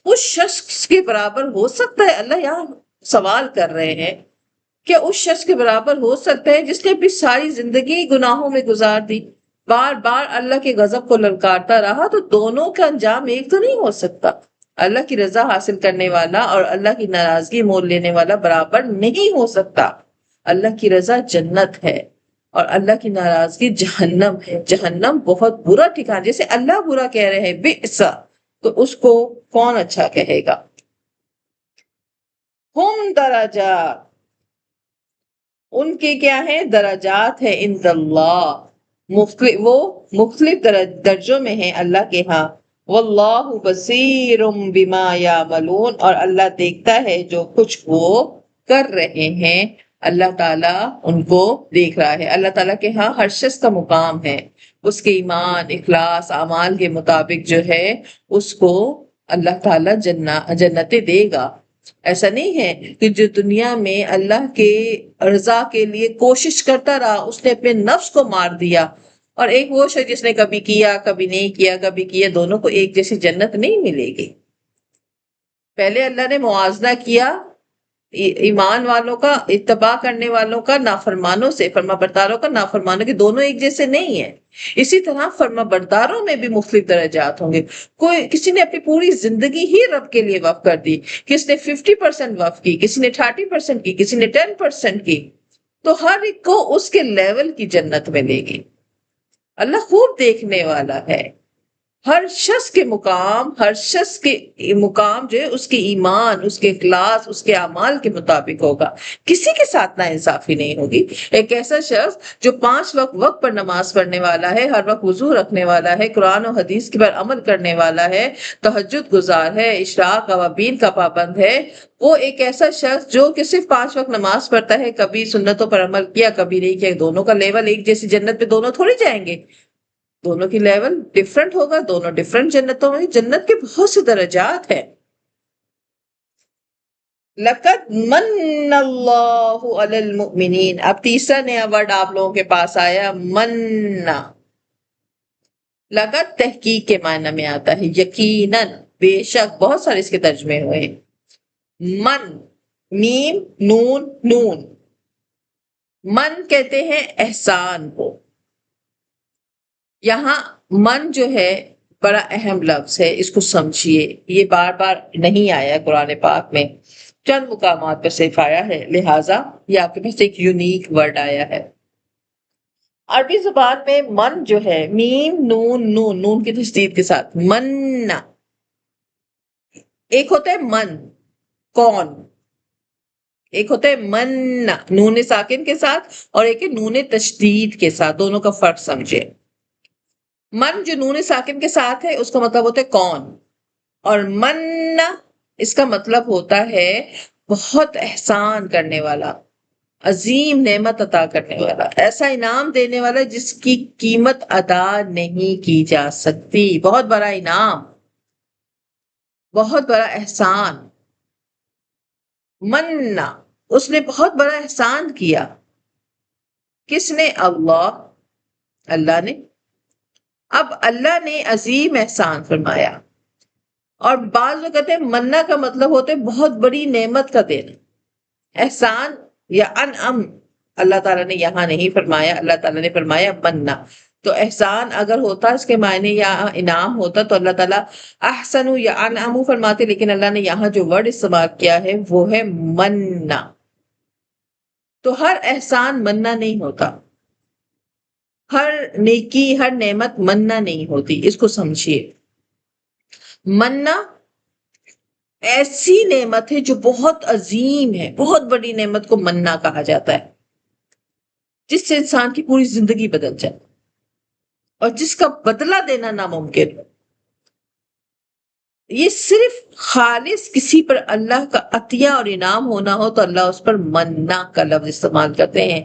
اس شخص کے برابر ہو سکتا ہے؟ اللہ یہاں سوال کر رہے ہیں کہ اس شخص کے برابر ہو سکتا ہے جس نے اپنی ساری زندگی گناہوں میں گزار دی، بار بار اللہ کے غضب کو للکارتا رہا، تو دونوں کا انجام ایک تو نہیں ہو سکتا. اللہ کی رضا حاصل کرنے والا اور اللہ کی ناراضگی مول لینے والا برابر نہیں ہو سکتا. اللہ کی رضا جنت ہے اور اللہ کی ناراضگی جہنم ہے. جہنم بہت برا ٹھکانہ، جیسے اللہ برا کہہ رہے ہیں بئس، تو اس کو کون اچھا کہے گا. ہم درجات، ان کے کیا ہے؟ درجات ہے عند اللہ، وہ مختلف درجوں میں ہیں اللہ کے ہاں. واللہ بصیر بما یعملون، اور اللہ دیکھتا ہے جو کچھ وہ کر رہے ہیں. اللہ تعالیٰ ان کو دیکھ رہا ہے. اللہ تعالیٰ کے ہاں ہر شخص کا مقام ہے، اس کے ایمان، اخلاص، اعمال کے مطابق جو ہے اس کو اللہ تعالیٰ جنتیں دے گا. ایسا نہیں ہے کہ جو دنیا میں اللہ کے رضا کے لیے کوشش کرتا رہا، اس نے اپنے نفس کو مار دیا، اور ایک وہ شخص جس نے کبھی کیا، کبھی نہیں کیا، کبھی کیا، دونوں کو ایک جیسی جنت نہیں ملے گی. پہلے اللہ نے موازنہ کیا ایمان والوں کا، اتباع کرنے والوں کا نافرمانوں سے، فرما برداروں کا نافرمانوں کے، دونوں ایک جیسے نہیں ہیں. اسی طرح فرما برداروں میں بھی مختلف درجات ہوں گے. کسی نے اپنی پوری زندگی ہی رب کے لیے وقف کر دی، کسی نے 50% وقف کی، کسی نے 30% کی، کسی نے 10% کی، تو ہر ایک کو اس کے لیول کی جنت ملے گی. اللہ خوب دیکھنے والا ہے. ہر شخص کے مقام، ہر شخص کے مقام جو ہے اس کے ایمان، اس کے اخلاص، اس کے اعمال کے مطابق ہوگا. کسی کے ساتھ ناانصافی نہیں ہوگی. ایک ایسا شخص جو 5 وقت پر نماز پڑھنے والا ہے، ہر وقت وضو رکھنے والا ہے، قرآن و حدیث کے پر عمل کرنے والا ہے، تہجد گزار ہے، اشراق اوابین کا پابند ہے، وہ ایک ایسا شخص جو کہ صرف 5 وقت نماز پڑھتا ہے، کبھی سنتوں پر عمل کیا، کبھی نہیں کیا، دونوں کا لیول ایک جیسی جنت پہ دونوں تھوڑے جائیں گے. دونوں کی لیول ڈیفرنٹ ہوگا، دونوں ڈیفرنٹ جنتوں میں. جنت کے بہت سے درجات ہیں. لَقَدْ مَنَّ اللَّهُ عَلَى الْمُؤْمِنِينَ، اب تیسرا نیا ورڈ آپ لوگوں کے پاس آیا، مننا. لقد تحقیق کے معنی میں آتا ہے، یقیناً، بے شک، بہت سارے اس کے ترجمے ہوئے ہیں. من، میم، نون، نون. من کہتے ہیں احسان کو. یہاں من جو ہے بڑا اہم لفظ ہے، اس کو سمجھیے. یہ بار بار نہیں آیا قرآن پاک میں، چند مقامات پر صرف آیا ہے، لہٰذا یہ آپ کے پاس ایک یونیک ورڈ آیا ہے. عربی زبان میں من جو ہے، میم، نون، نون، نون کی تشدید کے ساتھ، مننا. ایک ہوتا ہے من، کون. ایک ہوتا ہے مننا نون ساکن کے ساتھ، اور ایک ہے نون تشدید کے ساتھ. دونوں کا فرق سمجھے. من جو نون ساکن کے ساتھ ہے اس کا مطلب ہوتا ہے کون، اور مننا اس کا مطلب ہوتا ہے بہت احسان کرنے والا، عظیم نعمت عطا کرنے والا، ایسا انعام دینے والا جس کی قیمت ادا نہیں کی جا سکتی. بہت بڑا انعام، بہت بڑا احسان. مننا، اس نے بہت بڑا احسان کیا. کس نے؟ اللہ، اللہ نے. اب اللہ نے عظیم احسان فرمایا. اور بعض لوگ کہتے ہیں مننا کا مطلب ہوتا ہے بہت بڑی نعمت کا دینا. احسان یا انعم اللہ تعالیٰ نے یہاں نہیں فرمایا، اللہ تعالیٰ نے فرمایا مننا. تو احسان اگر ہوتا اس کے معنی یا انعام ہوتا تو اللہ تعالیٰ احسن یا انعام فرماتے، لیکن اللہ نے یہاں جو ورڈ استعمال کیا ہے وہ ہے مننا. تو ہر احسان مننا نہیں ہوتا، ہر نیکی ہر نعمت مننا نہیں ہوتی، اس کو سمجھیے. مننا ایسی نعمت ہے جو بہت عظیم ہے، بہت بڑی نعمت کو مننا کہا جاتا ہے، جس سے انسان کی پوری زندگی بدل جائے اور جس کا بدلہ دینا ناممکن. یہ صرف خالص کسی پر اللہ کا عطیہ اور انعام ہونا ہو تو اللہ اس پر مننا کا لفظ استعمال کرتے ہیں.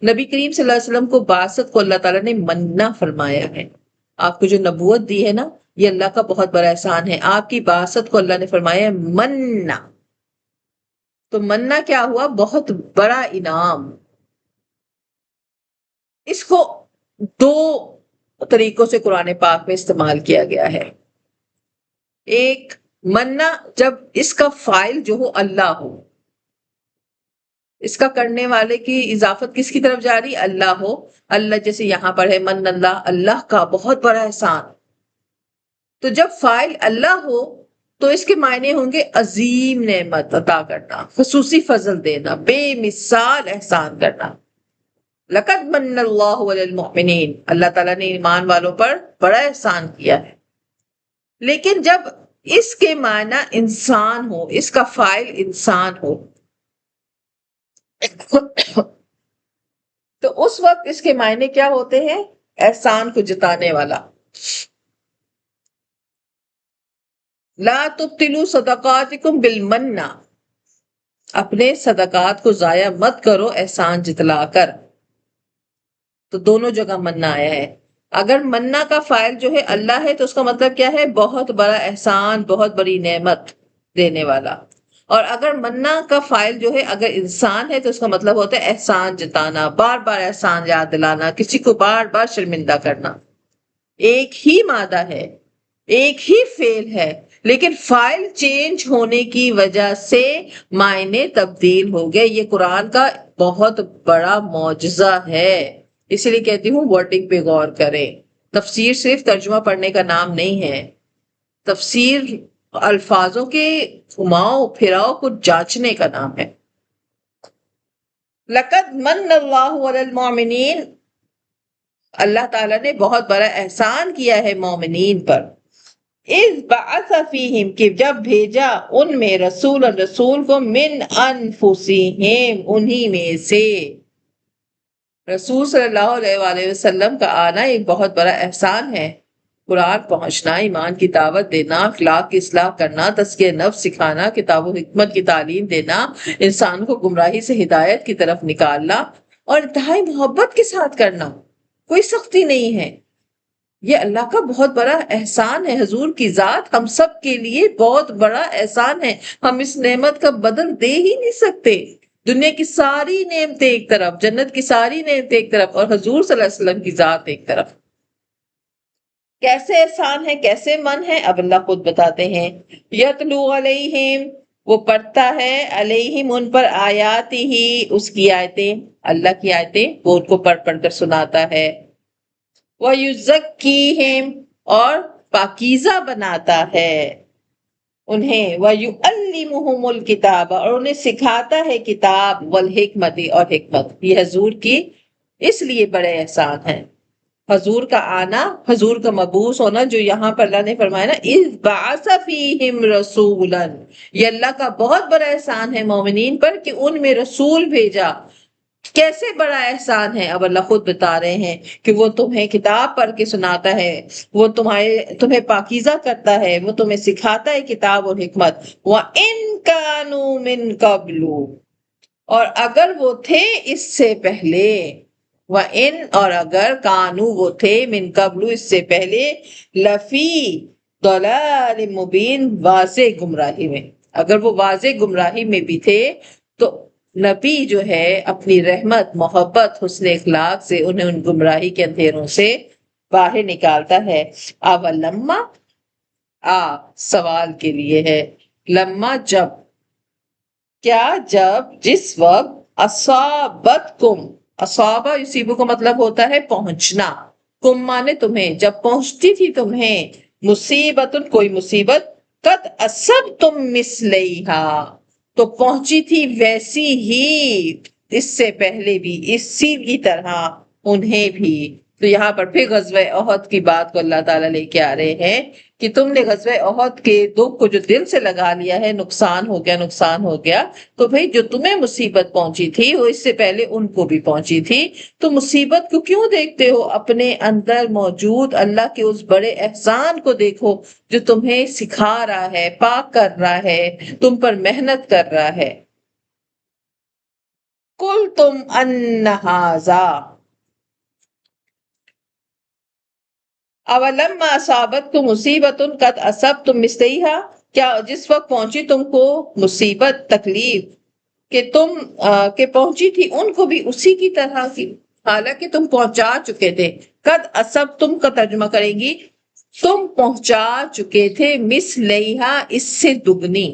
نبی کریم صلی اللہ علیہ وسلم کو بعثت کو اللہ تعالیٰ نے مننا فرمایا ہے. آپ کو جو نبوت دی ہے نا، یہ اللہ کا بہت بڑا احسان ہے. آپ کی بعثت کو اللہ نے فرمایا ہے مننا. تو مننا کیا ہوا؟ بہت بڑا انعام. اس کو دو طریقوں سے قرآن پاک میں استعمال کیا گیا ہے. ایک مننا جب اس کا فاعل جو ہو اللہ ہو، اس کا کرنے والے کی اضافت کس کی طرف جاری؟ اللہ ہو. اللہ جیسے یہاں پر ہے من اللہ، اللہ کا بہت بڑا احسان. تو جب فاعل اللہ ہو تو اس کے معنی ہوں گے عظیم نعمت عطا کرنا، خصوصی فضل دینا، بے مثال احسان کرنا. لقد من اللہ علی المؤمنین، اللہ تعالیٰ نے ایمان والوں پر بڑا احسان کیا ہے. لیکن جب اس کے معنی انسان ہو، اس کا فاعل انسان ہو، تو اس وقت اس کے معنی کیا ہوتے ہیں؟ احسان کو جتانے والا. لا تبطلوا صدقاتکم بالمنّ، اپنے صدقات کو ضائع مت کرو احسان جتلا کر. تو دونوں جگہ مننا آیا ہے. اگر مننا کا فاعل جو ہے اللہ ہے تو اس کا مطلب کیا ہے؟ بہت بڑا احسان، بہت بڑی نعمت دینے والا. اور اگر مننا کا فاعل جو ہے اگر انسان ہے تو اس کا مطلب ہوتا ہے احسان جتانا، بار بار احسان یاد دلانا، کسی کو بار بار شرمندہ کرنا. ایک ہی مادہ ہے، ایک ہی فعل ہے، لیکن فاعل چینج ہونے کی وجہ سے معنی تبدیل ہو گئے. یہ قرآن کا بہت بڑا معجزہ ہے. اسی لیے کہتی ہوں ورڈنگ پہ غور کریں. تفسیر صرف ترجمہ پڑھنے کا نام نہیں ہے، تفسیر الفاظوں کے گھماؤ پھراؤ کو جانچنے کا نام ہے. لقد من اللہ علی المؤمنین، اللہ تعالیٰ نے بہت بڑا احسان کیا ہے مومنین پر. اذ بعث فیہم، کہ جب بھیجا ان میں رسول کو، من انفسہم، انہی میں سے. رسول صلی اللہ علیہ وآلہ وسلم کا آنا ایک بہت بڑا احسان ہے. قرآن پہنچنا، ایمان کی دعوت دینا، اخلاق کی اصلاح کرنا، تزکیہ نفس سکھانا، کتاب و حکمت کی تعلیم دینا، انسان کو گمراہی سے ہدایت کی طرف نکالنا، اور انتہائی محبت کے ساتھ کرنا، کوئی سختی نہیں ہے. یہ اللہ کا بہت بڑا احسان ہے. حضور کی ذات ہم سب کے لیے بہت بڑا احسان ہے. ہم اس نعمت کا بدل دے ہی نہیں سکتے. دنیا کی ساری نعمتیں ایک طرف، جنت کی ساری نعمتیں ایک طرف، اور حضور صلی اللہ علیہ وسلم کی ذات ایک طرف. کیسے احسان ہے، کیسے من ہے، اب اللہ خود بتاتے ہیں. یتلو علیہم، وہ پڑھتا ہے، علیہم ان پر، آیاتی ہی، اس کی آیتیں، اللہ کی آیتیں وہ ان کو پڑھ پڑھ کر سناتا ہے. وَيُزَكِّيهِمْ، اور پاکیزہ بناتا ہے انہیں. وَيُعَلِّمُهُمُ الْكِتَابَ، اور انہیں سکھاتا ہے کتاب، وَالْحِکْمَتِ، اور حکمت. یہ حضور کی اس لیے بڑے احسان ہیں. حضور کا آنا، حضور کا مبعوث ہونا، جو یہاں پر اللہ نے فرمایا نا اِذْ بَعَثَ فِيهِمْ رَسُولًا، یہ اللہ کا بہت بڑا احسان ہے مومنین پر کہ ان میں رسول بھیجا. کیسے بڑا احسان ہے؟ اب اللہ خود بتا رہے ہیں کہ وہ تمہیں کتاب پڑھ کے سناتا ہے، وہ تمہیں پاکیزہ کرتا ہے، وہ تمہیں سکھاتا ہے کتاب اور حکمت. وَإِن كَانُوا مِن قَبْلُ، اور اگر وہ تھے اس سے پہلے. وَإِن، اور اگر، کانو وہ تھے، من قبل اس سے پہلے، لفی ضلال مبین، واضح گمراہی میں. اگر وہ واضح گمراہی میں بھی تھے تو نبی جو ہے اپنی رحمت، محبت، حسن اخلاق سے انہیں ان گمراہی کے اندھیروں سے باہر نکالتا ہے. اولما، سوال کے لیے ہے. لما، جب، کیا؟ جب، جس وقت، اصابتکم، اصابہ یصیبو کا مطلب ہوتا ہے پہنچنا، کم مانے تمہیں، جب پہنچتی تھی تمہیں مصیبت کوئی مصیبت، قد اصبتم مثلیہا تو پہنچی تھی ویسی ہی اس سے پہلے بھی، اسی کی طرح انہیں بھی۔ تو یہاں پر پھر غزوہ احد کی بات کو اللہ تعالیٰ لے کے آ رہے ہیں کہ تم نے غزوہ احد کے دکھ کو جو دل سے لگا لیا ہے، نقصان ہو گیا نقصان ہو گیا، تو بھئی جو تمہیں مصیبت پہنچی تھی وہ اس سے پہلے ان کو بھی پہنچی تھی، تو مصیبت کو کیوں دیکھتے ہو؟ اپنے اندر موجود اللہ کے اس بڑے احسان کو دیکھو جو تمہیں سکھا رہا ہے، پاک کر رہا ہے، تم پر محنت کر رہا ہے۔ قل تم ان ھذا اولما اصابتکم مصیبت قد اصبتم مثلیھا، کیا جس وقت پہنچی تم کو مصیبت تکلیف کہ پہنچی تھی ان کو بھی اسی کی طرح کی، حالانکہ تم پہنچا چکے تھے۔ قد اصبتم کا ترجمہ کریں گی تم پہنچا چکے تھے، مثلیھا اس سے دگنی،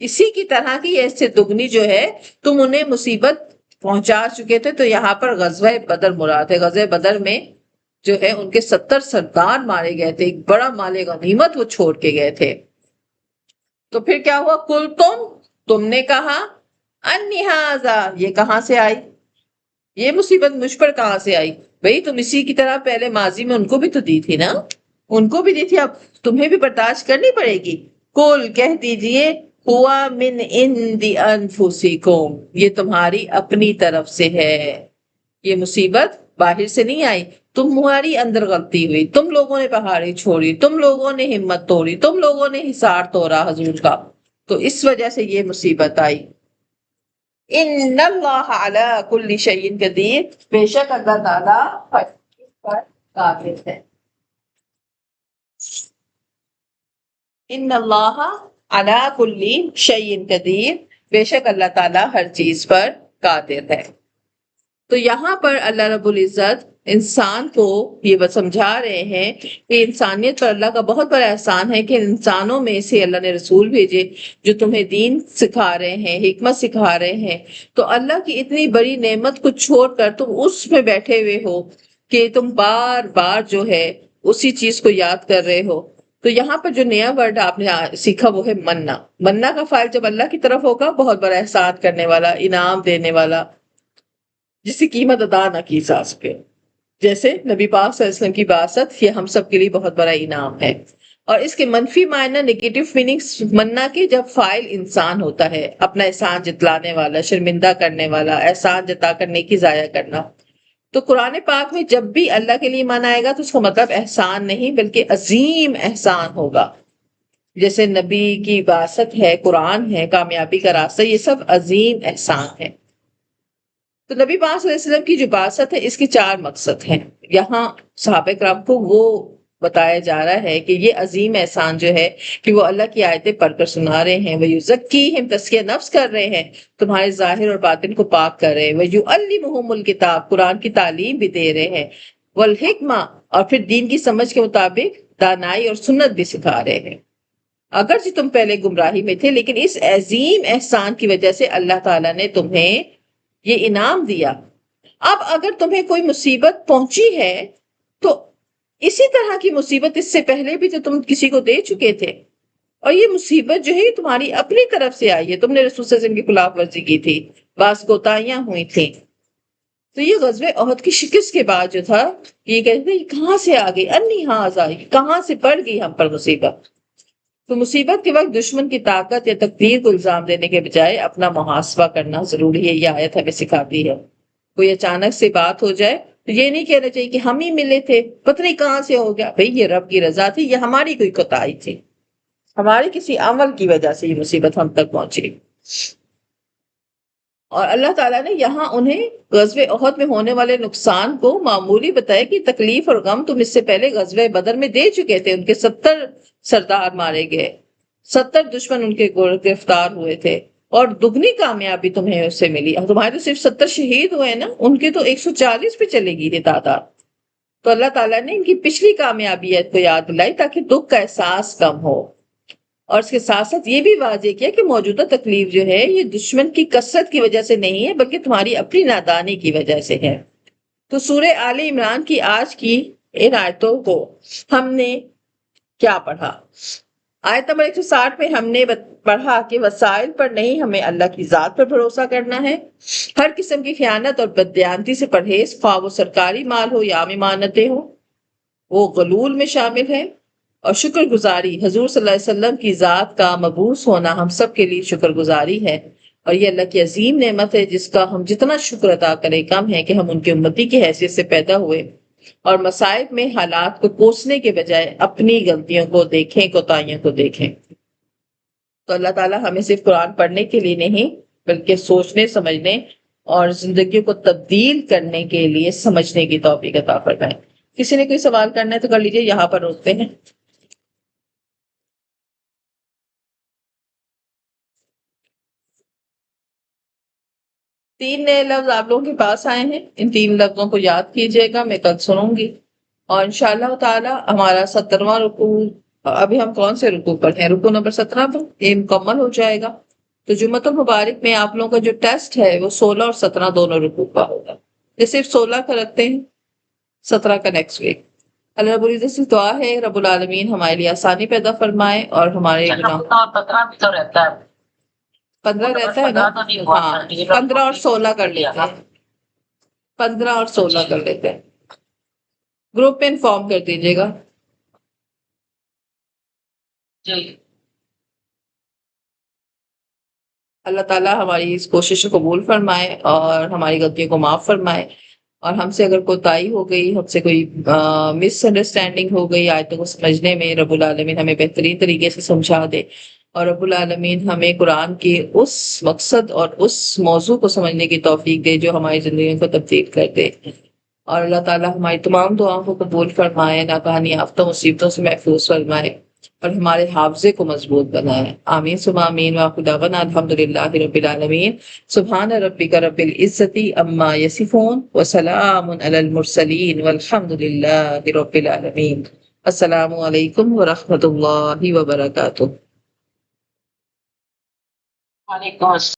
اسی کی طرح کی اس سے دگنی جو ہے تم انہیں مصیبت پہنچا چکے تھے۔ تو یہاں پر غزوہ بدر مراد ہے۔ غزوہ بدر میں جو ہے ان کے 70 سردار مارے گئے تھے، ایک بڑا مال غنیمت وہ چھوڑ کے گئے تھے۔ تو پھر کیا ہوا؟ کل تم نے کہا انی ھذا یہ کہاں سے آئی، یہ مصیبت مجھ پر کہاں سے آئی؟ بھئی تم اسی کی طرح پہلے ماضی میں ان کو بھی تو دی تھی نا، ان کو بھی دی تھی، اب تمہیں بھی برداشت کرنی پڑے گی۔ کل کہہ دیجئے ہوا من عند انفسکم یہ تمہاری اپنی طرف سے ہے، یہ مصیبت باہر سے نہیں آئی، تمہاری اندر غلطی ہوئی، تم لوگوں نے پہاڑی چھوڑی، تم لوگوں نے ہمت توڑی، تم لوگوں نے حصار توڑا حضور کا، تو اس وجہ سے یہ مصیبت آئی۔ ان اللہ علی کل شیء قدیر بے شک اللہ تعالیٰ ہر چیز پر قادر ہے۔ ان اللہ علی کل شیء قدیر بے شک اللہ تعالیٰ ہر چیز پر قادر ہے۔ تو یہاں پر اللہ رب العزت انسان کو یہ سمجھا رہے ہیں کہ انسانیت پر اللہ کا بہت بڑا احسان ہے کہ انسانوں میں سے اللہ نے رسول بھیجے جو تمہیں دین سکھا رہے ہیں، حکمت سکھا رہے ہیں، تو اللہ کی اتنی بڑی نعمت کو چھوڑ کر تم اس میں بیٹھے ہوئے ہو کہ تم بار بار جو ہے اسی چیز کو یاد کر رہے ہو۔ تو یہاں پر جو نیا ورڈ آپ نے سیکھا وہ ہے مننا۔ مننا کا فائل جب اللہ کی طرف ہوگا، بہت بڑا احسان کرنے والا، انعام دینے والا، جس کی قیمت ادا نہ کی جا سکے، جیسے نبی پاک صلی اللہ علیہ وسلم کی بعثت، یہ ہم سب کے لیے بہت بڑا انعام ہے۔ اور اس کے منفی معنی نیگیٹو میننگز مننا کے جب فاعل انسان ہوتا ہے، اپنا احسان جتلانے والا، شرمندہ کرنے والا، احسان جتا کر نیکی ضائع کرنا، تو قرآن پاک میں جب بھی اللہ کے لیے معنی آئے گا تو اس کا مطلب احسان نہیں بلکہ عظیم احسان ہوگا۔ جیسے نبی کی بعثت ہے، قرآن ہے، کامیابی کا راستہ، یہ سب عظیم احسان ہے۔ تو نبی پاک صلی اللہ علیہ وسلم کی جو بعثت ہے اس کے 4 مقصد ہیں۔ یہاں صحابہ کرام کو وہ بتایا جا رہا ہے کہ یہ عظیم احسان جو ہے کہ وہ اللہ کی آیتیں پڑھ کر سنا رہے ہیں، وَيُزَكِّيهِمْ تزکیہ نفس کر رہے ہیں، تمہارے ظاہر اور باطن کو پاک کر رہے ہیں، وَيُعَلِّمُهُمُ الْكِتَابَ قرآن کی تعلیم بھی دے رہے ہیں، وَالْحِكْمَةَ اور پھر دین کی سمجھ کے مطابق دانائی اور سنت بھی سکھا رہے ہیں۔ اگرچہ تم پہلے گمراہی میں تھے لیکن اس عظیم احسان کی وجہ سے اللہ تعالیٰ نے تمہیں یہ انعام دیا۔ اب اگر تمہیں کوئی مصیبت پہنچی ہے تو اسی طرح کی مصیبت اس سے پہلے بھی تو تم کسی کو دے چکے تھے، اور یہ مصیبت جو ہے یہ تمہاری اپنی طرف سے آئی ہے، تم نے رسول صلی اللہ علیہ وسلم کی خلاف ورزی کی تھی، بعض کوتاہیاں ہوئی تھیں۔ تو یہ غزوہ احد کی شکست کے بعد جو تھا یہ کہتے ہیں یہ کہاں سے آ گئی، انی ھذا کہاں سے پڑ گئی ہم پر مصیبت۔ تو مصیبت کے وقت دشمن کی طاقت یا تقدیر کو الزام دینے کے بجائے اپنا محاسبہ کرنا ضروری ہے، یہ آیت ہمیں سکھاتی ہے۔ کوئی اچانک سے بات ہو جائے تو یہ نہیں کہنا چاہیے کہ ہم ہی ملے تھے، پتہ نہیں کہاں سے ہو گیا، بھئی یہ رب کی رضا تھی، یہ ہماری کوئی کوتاہی تھی، ہمارے کسی عمل کی وجہ سے یہ مصیبت ہم تک پہنچی۔ اور اللہ تعالیٰ نے یہاں انہیں غزوہ احد میں ہونے والے نقصان کو معمولی بتایا کہ تکلیف اور غم تم اس سے پہلے غزوہ بدر میں دے چکے تھے، ان کے 70 سردار مارے گئے، 70 دشمن ان کے گرفتار ہوئے تھے، اور دگنی کامیابی تمہیں اس سے ملی۔ اور تمہارے تو صرف 70 شہید ہوئے نا، ان کے تو 140 پہ چلے گی تھی تعداد۔ تو اللہ تعالیٰ نے ان کی پچھلی کامیابیت کو یاد دلائی تاکہ دکھ کا احساس کم ہو، اور اس کے ساتھ ساتھ یہ بھی واضح کیا کہ موجودہ تکلیف جو ہے یہ دشمن کی کثرت کی وجہ سے نہیں ہے بلکہ تمہاری اپنی نادانی کی وجہ سے ہے۔ تو سورہ آل عمران کی آج کی ان آیتوں کو ہم نے کیا پڑھا؟ آیت نمبر 160 میں ہم نے پڑھا کہ وسائل پر نہیں، ہمیں اللہ کی ذات پر بھروسہ کرنا ہے، ہر قسم کی خیانت اور بددیانتی سے پرہیز، خواہ وہ سرکاری مال ہو یا عام امانتیں ہوں، وہ غلول میں شامل ہے، اور شکر گزاری، حضور صلی اللہ علیہ وسلم کی ذات کا مبعوث ہونا ہم سب کے لیے شکر گزاری ہے، اور یہ اللہ کی عظیم نعمت ہے جس کا ہم جتنا شکر ادا کریں کم ہے کہ ہم ان کی امتی کی حیثیت سے پیدا ہوئے اور مصائب میں حالات کو کوسنے کے بجائے اپنی غلطیوں کو دیکھیں، کوتاہیوں کو دیکھیں۔ تو اللہ تعالیٰ ہمیں صرف قرآن پڑھنے کے لیے نہیں بلکہ سوچنے، سمجھنے اور زندگیوں کو تبدیل کرنے کے لیے سمجھنے کی توفیق عطا فرمائے۔ کسی نے کوئی سوال کرنا ہے تو کر لیجئے، یہاں پر روکتے ہیں۔ تین نئے لفظ آپ لوگوں کے پاس آئے ہیں، ان تین لفظوں کو یاد کیجئے گا، میں کل سنوں گی، اور انشاءاللہ تعالی ہمارا 17واں رکوع، ابھی ہم کون سے رکوع پر ہیں؟ رکوع نمبر 17 پر یہ مکمل ہو جائے گا۔ تو جمعۃ المبارک میں آپ لوگوں کا جو ٹیسٹ ہے وہ 16 اور 17 دونوں رکوع کا ہوگا، یہ صرف 16 کا رکھتے ہیں، 17 کا نیکسٹ ویک۔ اللہ رب العزت سے دعا ہے رب العالمین ہمارے لیے آسانی پیدا فرمائے اور ہمارے گناہ 15 بھی تو رہتا ہے، 15 رہتا ہے نا؟ ہاں 15 اور 16 کر لیتے ہیں، 15 اور 16 کر لیتے ہیں۔ گروپ میں انفارم کر دیجیے گا۔ جی اللہ تعالیٰ ہماری اس کوشش کو قبول فرمائے اور ہماری غلطیوں کو معاف فرمائے، اور ہم سے اگر کوتاہی ہو گئی، ہم سے کوئی مس انڈرسٹینڈنگ ہو گئی آیتوں کو سمجھنے میں، رب العالمین ہمیں بہترین طریقے سے سمجھا دے، اور رب العالمین ہمیں قرآن کے اس مقصد اور اس موضوع کو سمجھنے کی توفیق دے جو ہماری زندگیوں کو تبدیل کر دے، اور اللہ تعالیٰ ہماری تمام دعاؤں کو قبول فرمائے، ناکہانی یافتہ مصیبتوں سے محفوظ فرمائے، اور ہمارے حافظے کو مضبوط بنائے۔ آمین ثم آمین، وآخر دعوانا الحمدللہ رب العالمین۔ سبحان ربک رب العزت عما یصفون وسلام علی المرسلین والحمد للہ رب العالمین۔ السلام علیکم ورحمۃ اللہ وبرکاتہ۔ وعلیکم السلام۔